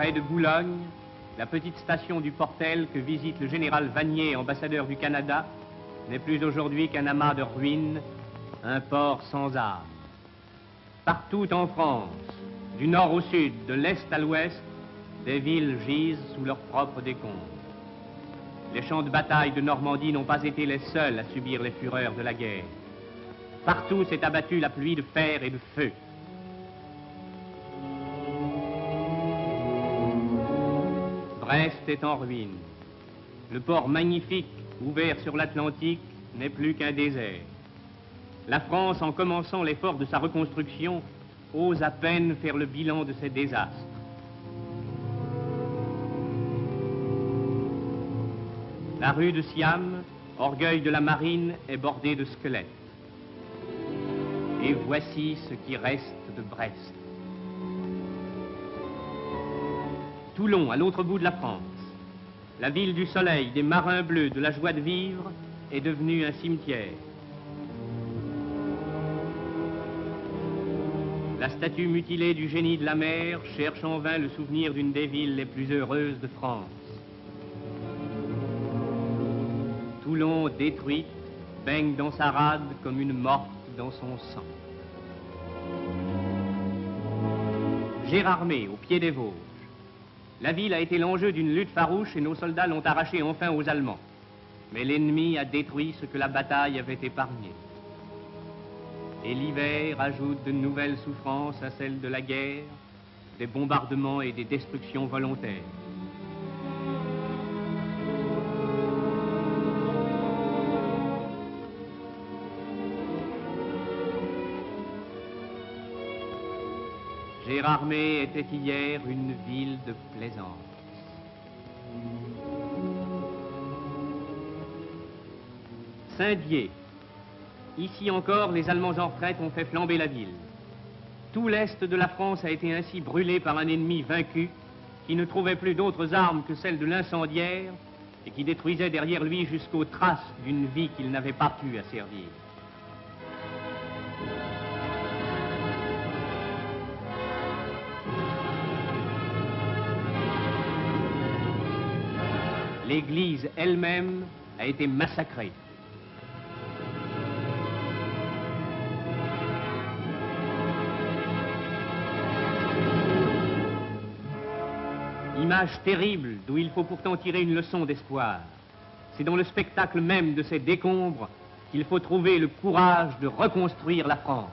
Près de Boulogne, la petite station du Portel que visite le général Vanier, ambassadeur du Canada, n'est plus aujourd'hui qu'un amas de ruines, un port sans âme. Partout en France, du nord au sud, de l'est à l'ouest, des villes gisent sous leurs propres décombres. Les champs de bataille de Normandie n'ont pas été les seuls à subir les fureurs de la guerre. Partout s'est abattue la pluie de fer et de feu. Brest est en ruine. Le port magnifique, ouvert sur l'Atlantique, n'est plus qu'un désert. La France, en commençant l'effort de sa reconstruction, ose à peine faire le bilan de ses désastres. La rue de Siam, orgueil de la marine, est bordée de squelettes. Et voici ce qui reste de Brest. Toulon, à l'autre bout de la France, la ville du soleil, des marins bleus, de la joie de vivre, est devenue un cimetière. La statue mutilée du génie de la mer cherche en vain le souvenir d'une des villes les plus heureuses de France. Toulon, détruite, baigne dans sa rade comme une morte dans son sang. Gérardmer, au pied des Vosges. La ville a été l'enjeu d'une lutte farouche et nos soldats l'ont arrachée enfin aux Allemands. Mais l'ennemi a détruit ce que la bataille avait épargné. Et l'hiver ajoute de nouvelles souffrances à celles de la guerre, des bombardements et des destructions volontaires. Gérardmer était hier une ville de plaisance. Saint-Dié. Ici encore, les Allemands en retraite ont fait flamber la ville. Tout l'est de la France a été ainsi brûlé par un ennemi vaincu qui ne trouvait plus d'autres armes que celles de l'incendiaire et qui détruisait derrière lui jusqu'aux traces d'une vie qu'il n'avait pas pu asservir. L'église elle-même a été massacrée. Image terrible d'où il faut pourtant tirer une leçon d'espoir. C'est dans le spectacle même de ces décombres qu'il faut trouver le courage de reconstruire la France.